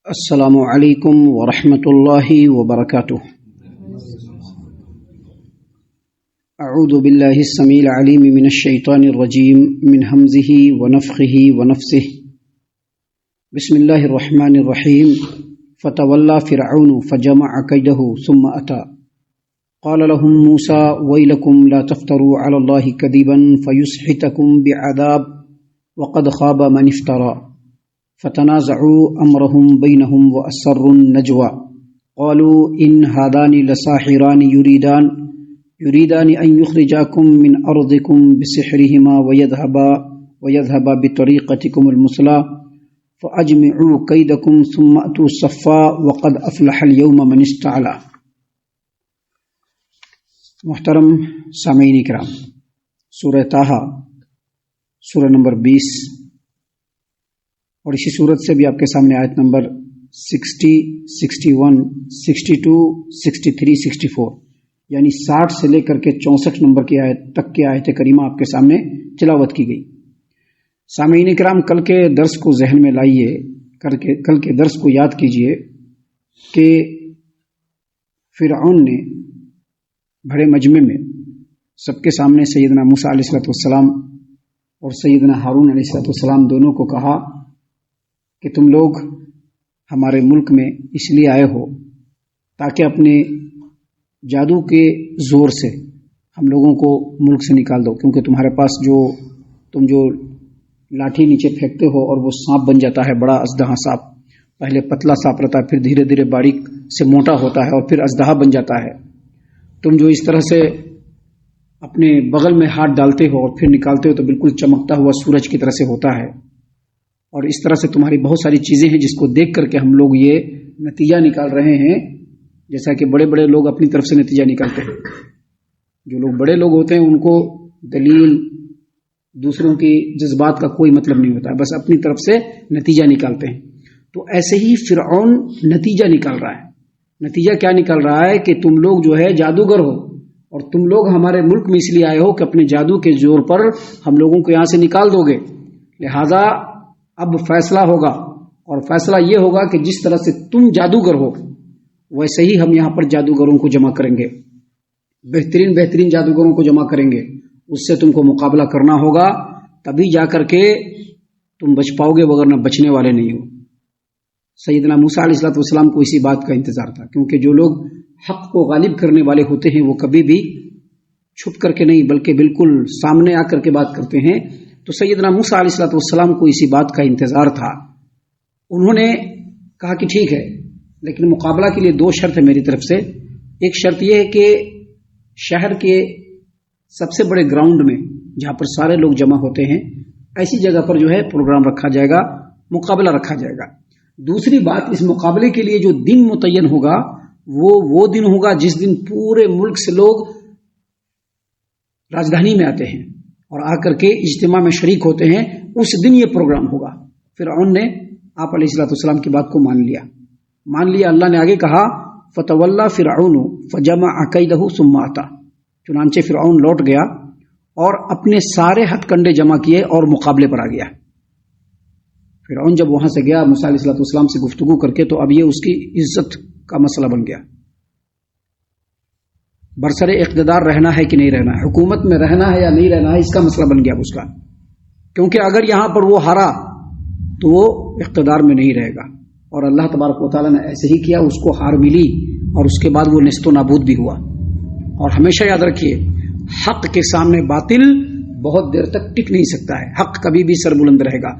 السلام علیکم ورحمۃ اللہ وبرکاتہ۔ اعوذ باللہ السمیع العلیم من الشیطان الرجیم من ہمزہ ونفخہ ونفثہ۔ بسم اللہ الرحمن الرحیم۔ فتولی فرعون فجمع کیدہ ثم اتی قال لهم موسیٰ ویلکم لا تفتروا علی اللہ کذبا فیسحتکم بعذاب وقد خاب من افتری۔ فتنازعوا امرهم بينهم واسروا النجوى قالوا ان هذان لساحران يريدان ان يخرجاكم من ارضكم بسحرهما ويذهبا بطريقتكم المثلى فاجمعوا كيدكم ثم اتوا صفا وقد افلح اليوم من استعلى۔ محترم سامعین کرام، سورہ طٰہٰ سورہ نمبر 20 اور اسی صورت سے بھی آپ کے سامنے آیت نمبر 60، 61، 62، 63، 64 یعنی 60 سے لے کر کے 64 نمبر کی آیت تک کی آیت کریمہ آپ کے سامنے تلاوت کی گئی۔ سامعین کرام، کل کے درس کو ذہن میں لائیے، کل کے درس کو یاد کیجئے کہ فرعون نے بڑے مجمع میں سب کے سامنے سیدنا موسیٰ علیہ السلام اور سیدنا ہارون علیہ السلام دونوں کو کہا کہ تم لوگ ہمارے ملک میں اس لیے آئے ہو تاکہ اپنے جادو کے زور سے ہم لوگوں کو ملک سے نکال دو، کیونکہ تمہارے پاس تم جو لاٹھی نیچے پھینکتے ہو اور وہ سانپ بن جاتا ہے، بڑا اژدہا سانپ، پہلے پتلا سانپ رہتا ہے، پھر دھیرے دھیرے باریک سے موٹا ہوتا ہے اور پھر اژدہا بن جاتا ہے۔ تم جو اس طرح سے اپنے بغل میں ہاتھ ڈالتے ہو اور پھر نکالتے ہو تو بالکل چمکتا ہوا سورج کی طرح سے ہوتا ہے، اور اس طرح سے تمہاری بہت ساری چیزیں ہیں جس کو دیکھ کر کے ہم لوگ یہ نتیجہ نکال رہے ہیں، جیسا کہ بڑے بڑے لوگ اپنی طرف سے نتیجہ نکالتے ہیں۔ جو لوگ بڑے لوگ ہوتے ہیں ان کو دلیل، دوسروں کی جذبات کا کوئی مطلب نہیں ہوتا ہے، بس اپنی طرف سے نتیجہ نکالتے ہیں۔ تو ایسے ہی فرعون نتیجہ نکال رہا ہے۔ نتیجہ کیا نکال رہا ہے کہ تم لوگ جو ہے جادوگر ہو اور تم لوگ ہمارے ملک میں اس لیے آئے ہو کہ اپنے جادو کے زور پر ہم لوگوں کو یہاں سے نکال دو گے، لہذا اب فیصلہ ہوگا، اور فیصلہ یہ ہوگا کہ جس طرح سے تم جادوگر ہو ویسے ہی ہم یہاں پر جادوگروں کو جمع کریں گے، بہترین جادوگروں کو جمع کریں گے، اس سے تم کو مقابلہ کرنا ہوگا، تبھی جا کر کے تم بچ پاؤ گے، وگرنہ بچنے والے نہیں ہو۔ سیدنا موسیٰ علیہ السلام کو اسی بات کا انتظار تھا، کیونکہ جو لوگ حق کو غالب کرنے والے ہوتے ہیں وہ کبھی بھی چھپ کر کے نہیں بلکہ بالکل سامنے آ کر کے بات کرتے ہیں۔ تو سیدنا موسیٰ علیہ السلام کو اسی بات کا انتظار تھا۔ انہوں نے کہا کہ ٹھیک ہے، لیکن مقابلہ کے لیے 2 شرط ہے میری طرف سے۔ ایک شرط یہ ہے کہ شہر کے سب سے بڑے گراؤنڈ میں جہاں پر سارے لوگ جمع ہوتے ہیں، ایسی جگہ پر جو ہے پروگرام رکھا جائے گا، مقابلہ رکھا جائے گا۔ دوسری بات، اس مقابلے کے لیے جو دن متعین ہوگا وہ دن ہوگا جس دن پورے ملک سے لوگ راجدھانی میں آتے ہیں اور آ کر کے اجتماع میں شریک ہوتے ہیں، اس دن یہ پروگرام ہوگا۔ فرعون نے آپ علیہ السلام کی بات کو مان لیا۔ اللہ نے آگے کہا فتولی فرعون فجمع کیدہ ثم اتی، چنانچہ فرعون لوٹ گیا اور اپنے سارے ہتھ کنڈے جمع کیے اور مقابلے پر آ گیا۔ فرعون جب وہاں سے گیا موسیٰ علیہ السلام سے گفتگو کر کے، تو اب یہ اس کی عزت کا مسئلہ بن گیا۔ برسر اقتدار رہنا ہے کہ نہیں رہنا ہے، حکومت میں رہنا ہے یا نہیں رہنا ہے، اس کا مسئلہ بن گیا اس کا، کیونکہ اگر یہاں پر وہ ہارا تو وہ اقتدار میں نہیں رہے گا، اور اللہ تبارک و تعالیٰ نے ایسے ہی کیا، اس کو ہار ملی اور اس کے بعد وہ نیست و نابود بھی ہوا۔ اور ہمیشہ یاد رکھیے، حق کے سامنے باطل بہت دیر تک ٹک نہیں سکتا ہے، حق کبھی بھی سر بلند رہے گا،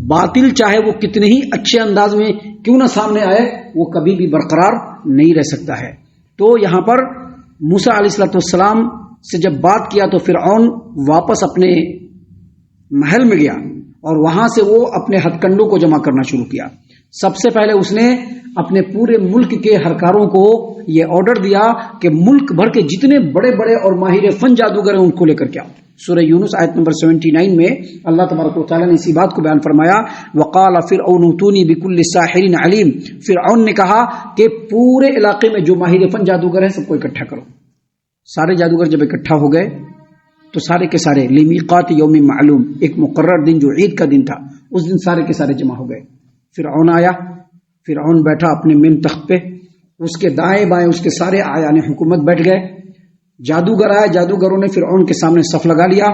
باطل چاہے وہ کتنے ہی اچھے انداز میں کیوں نہ سامنے آئے، وہ کبھی بھی برقرار نہیں رہ سکتا ہے۔ تو یہاں پر موسیٰ علیہ السلام سے جب بات کیا تو فرعون واپس اپنے محل میں گیا اور وہاں سے وہ اپنے ہتھ کنڈوں کو جمع کرنا شروع کیا۔ سب سے پہلے اس نے اپنے پورے ملک کے ہرکاروں کو یہ آرڈر دیا کہ ملک بھر کے جتنے بڑے بڑے اور ماہر فن جادوگر ہیں ان کو لے کر کے آؤ۔ سورہ یونس آیت نمبر 79 میں اللہ تبارک و تعالیٰ نے اسی بات کو بیان فرمایا، وقال فرعون ائتونی بكل ساحر علیم۔ فرعون نے کہا کہ پورے علاقے میں جو ماہر فن جادوگر ہیں سب کو اکٹھا کرو۔ سارے جادوگر جب اکٹھا ہو گئے تو سارے کے سارے لمیقات یوم معلوم، ایک مقرر دن جو عید کا دن تھا، اس دن سارے کے سارے جمع ہو گئے۔ فرعون آیا فرعون بیٹھا اپنے مین تخت پہ، اس کے دائیں بائیں اس کے سارے آیان حکومت بیٹھ گئے، جادوگر آئے، جادوگروں نے فرعون کے سامنے صف لگا لیا،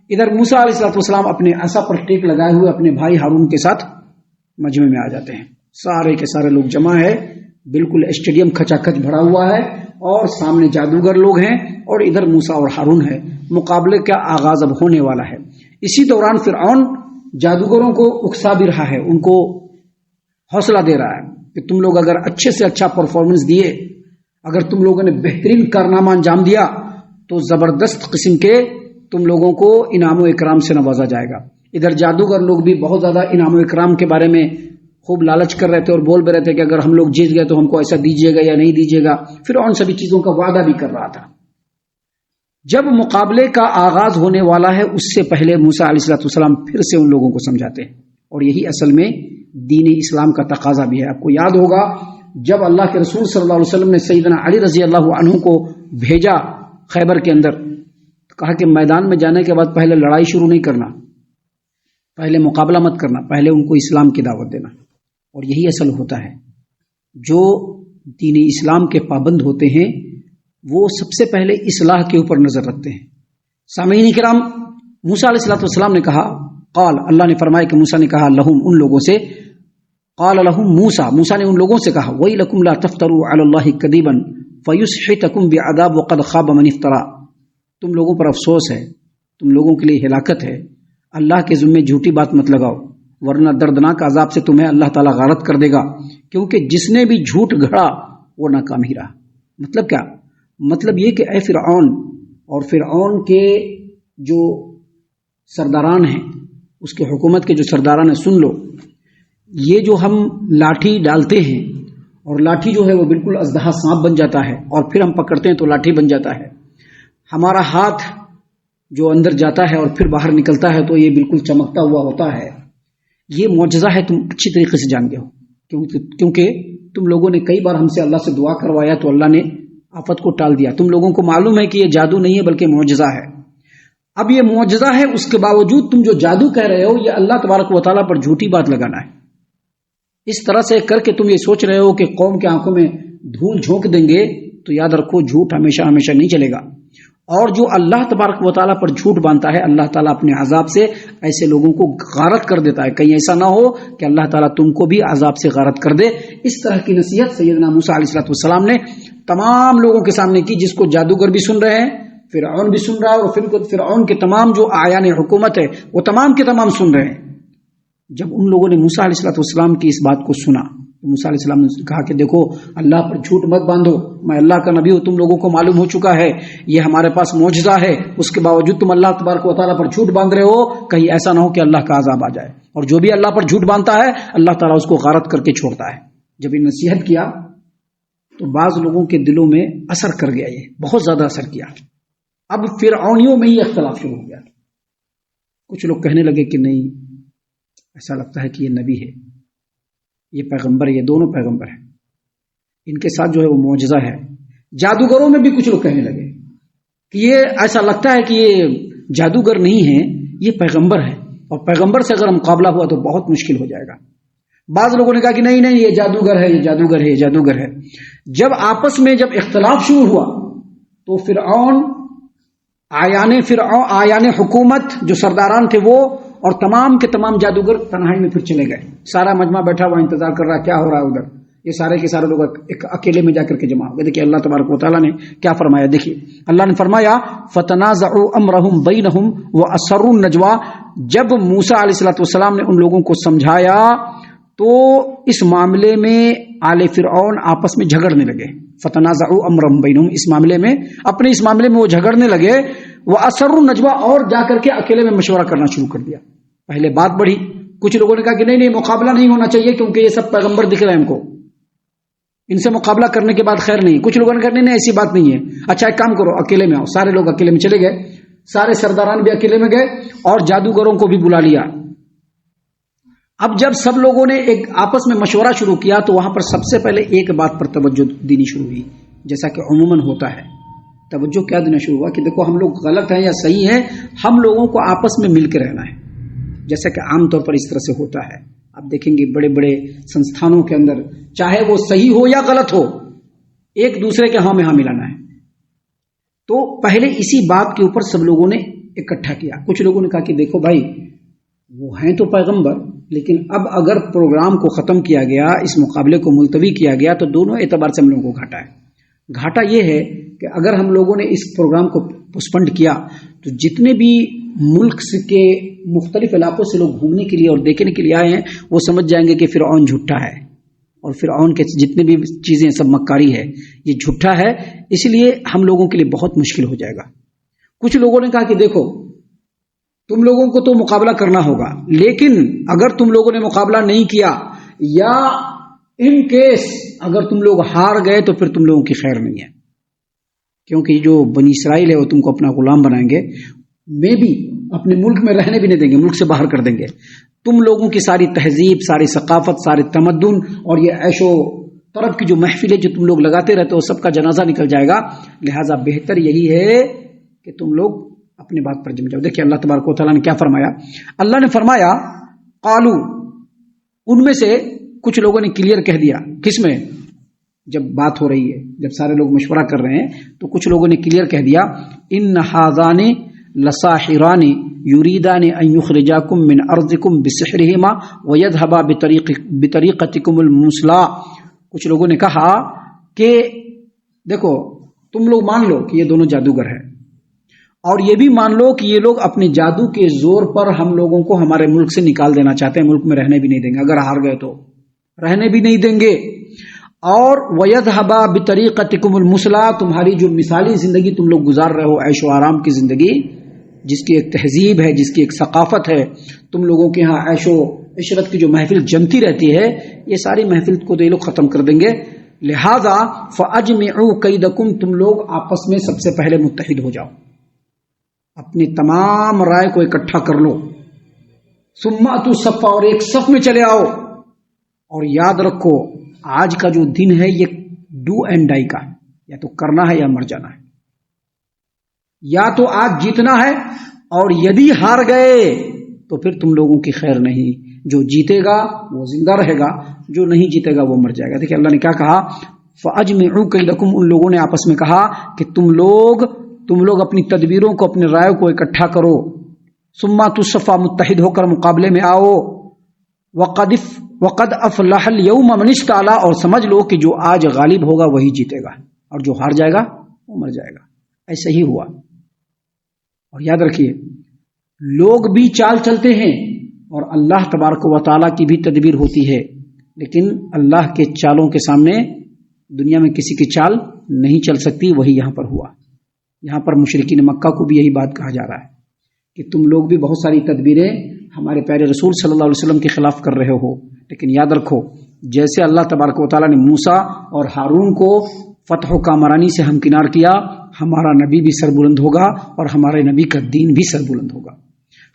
ادھر موسیٰ علیہ السلام اپنے عصا پر ٹیک لگائے ہوئے اپنے بھائی ہارون کے ساتھ مجمع میں آ جاتے ہیں، سارے کے سارے لوگ جمع ہے، بالکل اسٹیڈیم کھچا کھچ بھرا ہوا ہے، اور سامنے جادوگر لوگ ہیں اور ادھر موسیٰ اور ہارون ہے، مقابلے کا آغاز اب ہونے والا ہے۔ اسی دوران فرعون جادوگروں کو اکسا بھی رہا ہے، ان کو حوصلہ دے رہا ہے کہ تم لوگ اگر اچھے سے اچھا پرفارمنس دیے، اگر تم لوگوں نے بہترین کارنامہ انجام دیا تو زبردست قسم کے تم لوگوں کو انعام و اکرام سے نوازا جائے گا۔ ادھر جادوگر لوگ بھی بہت زیادہ انعام و اکرام کے بارے میں خوب لالچ کر رہے تھے اور بول بھی رہے تھے کہ اگر ہم لوگ جیت گئے تو ہم کو ایسا دیجیے گا یا نہیں دیجیے گا، فرعون سبھی چیزوں کا وعدہ بھی کر رہا تھا۔ جب مقابلے کا آغاز ہونے والا ہے اس سے پہلے موسیٰ علیہ السلام پھر سے ان لوگوں کو سمجھاتے ہیں، اور یہی اصل میں دین اسلام کا تقاضا بھی ہے۔ آپ کو یاد ہوگا جب اللہ کے رسول صلی اللہ علیہ وسلم نے سیدنا علی رضی اللہ عنہ کو بھیجا خیبر کے اندر، کہا کہ میدان میں جانے کے بعد پہلے لڑائی شروع نہیں کرنا، پہلے مقابلہ مت کرنا، پہلے ان کو اسلام کی دعوت دینا۔ اور یہی اصل ہوتا ہے، جو دین اسلام کے پابند ہوتے ہیں وہ سب سے پہلے اصلاح کے اوپر نظر رکھتے ہیں۔ سامعین کرام، موسیٰ علیہ السلام نے کہا، قال، اللہ نے فرمایا کہ موسیٰ نے کہا لہم، ان لوگوں سے، قال لہم موسیٰ نے ان لوگوں سے کہا ویلکم لا تفتروا علی اللہ کذبا فیسحتکم بعذاب وقد خاب من افترا، تم لوگوں پر افسوس ہے، تم لوگوں کے لیے ہلاکت ہے، اللہ کے ذمے جھوٹی بات مت لگاؤ ورنہ دردناک عذاب سے تمہیں اللہ تعالیٰ غارت کر دے گا، کیونکہ جس نے بھی جھوٹ گھڑا وہ ناکام ہی رہا۔ مطلب کیا؟ مطلب یہ کہ اے فرعون اور فرعون کے جو سرداران ہیں، اس کے حکومت کے جو سرداران ہیں، سن لو، یہ جو ہم لاٹھی ڈالتے ہیں اور لاٹھی جو ہے وہ بالکل اژدہا سانپ بن جاتا ہے اور پھر ہم پکڑتے ہیں تو لاٹھی بن جاتا ہے، ہمارا ہاتھ جو اندر جاتا ہے اور پھر باہر نکلتا ہے تو یہ بالکل چمکتا ہوا ہوتا ہے، یہ معجزہ ہے، تم اچھی طریقے سے جانتے ہو، کیونکہ تم لوگوں نے کئی بار ہم سے اللہ سے دعا کروایا تو اللہ نے آفت کو ٹال دیا، تم لوگوں کو معلوم ہے کہ یہ جادو نہیں ہے بلکہ معجزہ ہے۔ اب یہ معجزہ ہے، اس کے باوجود تم جو جادو کہہ رہے ہو یہ اللہ تبارک و تعالیٰ پر جھوٹی بات لگانا ہے، اس طرح سے کر کے تم یہ سوچ رہے ہو کہ قوم کے آنکھوں میں دھول جھونک دیں گے، تو یاد رکھو جھوٹ ہمیشہ ہمیشہ نہیں چلے گا، اور جو اللہ تبارک و تعالیٰ پر جھوٹ باندھتا ہے اللہ تعالیٰ اپنے عذاب سے ایسے لوگوں کو غارت کر دیتا ہے، کہیں ایسا نہ ہو کہ اللہ تعالیٰ تم کو بھی عذاب سے غارت کر دے۔ اس طرح کی نصیحت سیدنا موسیٰ علیہ السلام نے تمام لوگوں کے سامنے کی، جس کو جادوگر بھی سن رہے ہیں، فرعون بھی سن رہا ہے، اور پھر فرعون کے تمام جو آیان حکومت ہے وہ تمام کے تمام سن رہے ہیں۔ جب ان لوگوں نے موسیٰ علیہ السلام کی اس بات کو سنا تو موسیٰ علیہ السلام نے کہا کہ دیکھو اللہ پر جھوٹ مت باندھو، میں اللہ کا نبی ہوں، تم لوگوں کو معلوم ہو چکا ہے یہ ہمارے پاس معجزہ ہے، اس کے باوجود تم اللہ تبارک و تعالیٰ پر جھوٹ باندھ رہے ہو، کہیں ایسا نہ ہو کہ اللہ کا عذاب آ جائے، اور جو بھی اللہ پر جھوٹ باندھتا ہے اللہ تعالیٰ اس کو غارت کر کے چھوڑتا ہے۔ جب یہ نصیحت کیا تو بعض لوگوں کے دلوں میں اثر کر گیا، یہ بہت زیادہ اثر کیا۔ اب فرعونیوں میں یہ اختلاف شروع ہو گیا، کچھ لوگ کہنے لگے کہ نہیں، ایسا لگتا ہے کہ یہ نبی ہے، یہ پیغمبر ہے، یہ دونوں پیغمبر ہیں، ان کے ساتھ جو ہے وہ معجزہ ہے۔ جادوگروں میں بھی کچھ لوگ کہنے لگے کہ یہ ایسا لگتا ہے کہ یہ جادوگر نہیں ہے، یہ پیغمبر ہے، اور پیغمبر سے اگر مقابلہ ہوا تو بہت مشکل ہو جائے گا۔ بعض لوگوں نے کہا کہ نہیں نہیں، یہ جادوگر ہے، یہ جادوگر ہے، یہ جادوگر ہے۔ جب آپس میں جب اختلاف شروع ہوا تو فرعون، آیان حکومت جو سرداران تھے وہ اور تمام کے تمام جادوگر تنہائی میں پھر چلے گئے، سارا مجمع بیٹھا ہوا انتظار کر رہا کیا ہو رہا ہے ادھر، یہ سارے کے سارے لوگ ایک اکیلے میں جا کر کے جمع ہو گئے۔ دیکھیے اللہ تبارک و تعالیٰ نے کیا فرمایا، دیکھیے اللہ نے فرمایا فتنازعوا امرهم بینہم واسروا النجوى، جب موسیٰ علیہ السلام نے ان لوگوں کو سمجھایا تو اس معاملے میں آل فرعون آپس میں جھگڑنے لگے، فتنازعوا امرهم بینہم، اس معاملے میں اپنے اس معاملے میں وہ جھگڑنے لگے، واسروا النجوى، اور جا کر کے اکیلے میں مشورہ کرنا شروع کر دیا۔ پہلے بات بڑھی، کچھ لوگوں نے کہا کہ نہیں نہیں مقابلہ نہیں ہونا چاہیے کیونکہ یہ سب پیغمبر دکھ رہے ہیں ہم کو، ان سے مقابلہ کرنے کے بعد خیر نہیں۔ کچھ لوگوں نے کہا نہیں نہیں ایسی بات نہیں ہے، اچھا ایک کام کرو اکیلے میں آؤ، سارے لوگ اکیلے میں چلے گئے، سارے سرداران بھی اکیلے میں گئے اور جادوگروں کو بھی بلا لیا۔ اب جب سب لوگوں نے ایک آپس میں مشورہ شروع کیا تو وہاں پر سب سے پہلے ایک بات پر توجہ دینی شروع ہوئی، جیسا کہ عموماً ہوتا ہے، توجہ کیا دینا شروع ہوا کہ دیکھو ہم لوگ غلط ہیں یا صحیح ہیں، ہم لوگوں کو آپس میں مل کے رہنا ہے، جیسا کہ عام طور پر اس طرح سے ہوتا ہے۔ آپ دیکھیں گے بڑے بڑے سنستھانوں کے اندر چاہے وہ صحیح ہو یا غلط ہو، ایک دوسرے کے ہاں میں ہاں ملانا ہے۔ تو پہلے اسی بات کے اوپر سب لوگوں نے اکٹھا کیا۔ کچھ لوگوں نے کہا کہ دیکھو بھائی وہ ہیں تو پیغمبر، لیکن اب اگر پروگرام کو ختم کیا گیا، اس مقابلے کو ملتوی کیا گیا تو دونوں اعتبار سے ہم لوگوں کو گھاٹا ہے۔ گھاٹا یہ ہے کہ اگر ہم لوگوں نے اس پروگرام کو پوسپنڈ کیا تو جتنے بھی ملک کے مختلف علاقوں سے لوگ گھومنے کے لیے اور دیکھنے کے لیے آئے ہیں وہ سمجھ جائیں گے کہ فرعون جھوٹا ہے، اور فرعون کے جتنے بھی چیزیں سب مکاری ہے، یہ جھوٹا ہے، اس لیے ہم لوگوں کے لیے بہت مشکل ہو جائے گا۔ کچھ لوگوں نے کہا کہ دیکھو تم لوگوں کو تو مقابلہ کرنا ہوگا، لیکن اگر تم لوگوں نے مقابلہ نہیں کیا یا ان کیس اگر تم لوگ ہار گئے تو پھر تم لوگوں کی خیر نہیں ہے، کیونکہ جو بنی اسرائیل ہے وہ تم کو اپنا غلام بنائیں گے، میں بھی اپنے ملک میں رہنے بھی نہیں دیں گے، ملک سے باہر کر دیں گے۔ تم لوگوں کی ساری تہذیب، ساری ثقافت، سارے تمدن اور یہ عیش و طرب کی جو محفلیں جو تم لوگ لگاتے رہتے ہو سب کا جنازہ نکل جائے گا، لہٰذا بہتر یہی ہے کہ تم لوگ اپنی بات پر جم جاؤ۔ دیکھیے اللہ تبارک و تعالیٰ نے کیا فرمایا، اللہ نے فرمایا قالو، ان میں سے کچھ لوگوں نے کلیئر کہہ دیا، کس میں؟ جب بات ہو رہی ہے، جب سارے لوگ مشورہ کر رہے ہیں تو کچھ لوگوں نے کلیئر کہہ دیا ان ھذان لساحران یریدان ان یخرجاکم من ارضکم بسحرہما ویذھبا بطریقتکم المثلی۔ کچھ لوگوں نے کہا کہ دیکھو تم لوگ مان لو کہ یہ دونوں جادوگر ہیں، اور یہ بھی مان لو کہ یہ لوگ اپنے جادو کے زور پر ہم لوگوں کو ہمارے ملک سے نکال دینا چاہتے ہیں، ملک میں رہنے بھی نہیں دیں گے، اگر ہار گئے تو رہنے بھی نہیں دیں گے۔ اور وَيَذْهَبَا بِطَرِيقَتِكُمُ الْمُثْلَىٰ، تمہاری جو مثالی زندگی تم لوگ گزار رہے ہو، عیش و آرام کی زندگی، جس کی ایک تہذیب ہے، جس کی ایک ثقافت ہے، تم لوگوں کے ہاں عیش و عشرت کی جو محفل جمتی رہتی ہے، یہ ساری محفل کو تو یہ لوگ ختم کر دیں گے۔ لہذا فَأَجْمِعُوا كَيْدَكُمْ، تم لوگ آپس میں سب سے پہلے متحد ہو جاؤ، اپنی تمام رائے کو اکٹھا کر لو، ثُمَّ أَتُوا صَفًّا، اور ایک صف میں چلے آؤ، اور یاد رکھو آج کا جو دن ہے یہ ڈو اینڈ ڈائی کا، یا تو کرنا ہے یا مر جانا ہے، یا تو آج جیتنا ہے، اور یدی ہار گئے تو پھر تم لوگوں کی خیر نہیں، جو جیتے گا وہ زندہ رہے گا، جو نہیں جیتے گا وہ مر جائے گا۔ دیکھیں اللہ نے کیا کہا، فَأَجْمِعُوا كَيْدَكُمْ، ان لوگوں نے آپس میں کہا کہ تم لوگ اپنی تدبیروں کو، اپنے رائے کو اکٹھا کرو، ثم تصفا، متحد ہو کر مقابلے میں آؤ، وقد افلح اليوم من استعلا، اور سمجھ لو کہ جو آج غالب ہوگا وہی جیتے گا، اور جو ہار جائے گا وہ مر جائے گا۔ ایسا ہی ہوا۔ اور یاد رکھیے لوگ بھی چال چلتے ہیں اور اللہ تبارک و تعالیٰ کی بھی تدبیر ہوتی ہے، لیکن اللہ کے چالوں کے سامنے دنیا میں کسی کی چال نہیں چل سکتی، وہی یہاں پر ہوا۔ یہاں پر مشرکین مکہ کو بھی یہی بات کہا جا رہا ہے کہ تم لوگ بھی بہت ساری تدبیریں ہمارے پیارے رسول صلی اللہ علیہ وسلم کے خلاف کر رہے ہو، لیکن یاد رکھو جیسے اللہ تبارک و تعالیٰ نے موسیٰ اور ہارون کو فتح و کامرانی سے ہمکنار کیا، ہمارا نبی بھی سربلند ہوگا اور ہمارے نبی کا دین بھی سربلند ہوگا۔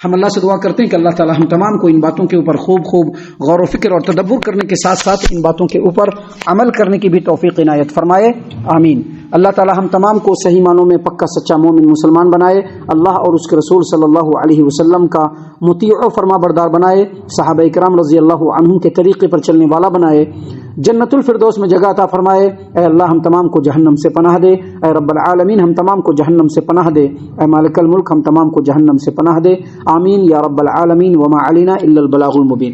ہم اللہ سے دعا کرتے ہیں کہ اللہ تعالیٰ ہم تمام کو ان باتوں کے اوپر خوب غور و فکر اور تدبر کرنے کے ساتھ ساتھ ان باتوں کے اوپر عمل کرنے کی بھی توفیق عنایت فرمائے، آمین۔ اللہ تعالیٰ ہم تمام کو صحیح معنوں میں پکا سچا مومن مسلمان بنائے، اللہ اور اس کے رسول صلی اللہ علیہ وسلم کا مطیع و فرما بردار بنائے، صحابہ کرام رضی اللہ عنہم کے طریقے پر چلنے والا بنائے، جنت الفردوس میں جگہ عطا فرمائے۔ اے اللہ ہم تمام کو جہنم سے پناہ دے، اے رب العالمین ہم تمام کو جہنم سے پناہ دے، اے مالک الملک ہم تمام کو جہنم سے پناہ دے، آمین یا رب العالمین۔ وما علینا الا البلاغ المبین۔